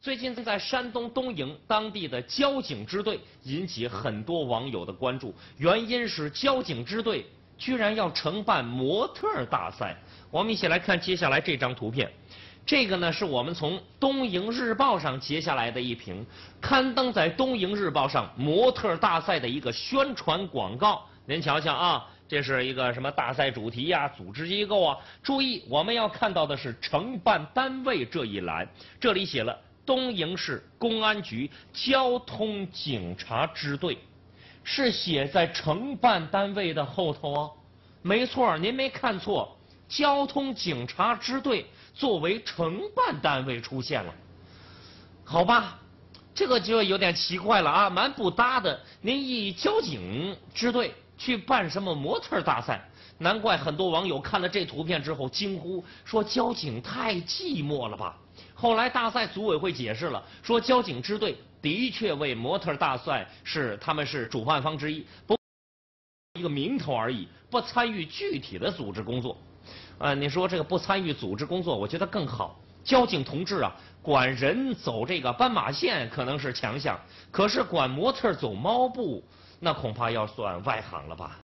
最近在山东东营当地的交警支队引起很多网友的关注，原因是交警支队居然要承办模特大赛。我们一起来看接下来这张图片，这个呢是我们从东营日报上截下来的一屏，刊登在东营日报上模特大赛的一个宣传广告。您瞧瞧啊，这是一个什么大赛主题呀、组织机构啊？注意，我们要看到的是承办单位这一栏，这里写了东营市公安局交通警察支队，是写在承办单位的后头哦。没错，您没看错，交通警察支队作为承办单位出现了。好吧，这个就有点奇怪了啊，蛮不搭的。您以交警支队去办什么模特大赛？难怪很多网友看了这图片之后惊呼说交警太寂寞了吧。后来大赛组委会解释了，说交警支队的确为模特大赛他们是主办方之一，不一个名头而已，不参与具体的组织工作。你说这个不参与组织工作，我觉得更好。交警同志啊，管人走这个斑马线可能是强项，可是管模特走猫步，那恐怕要算外行了吧。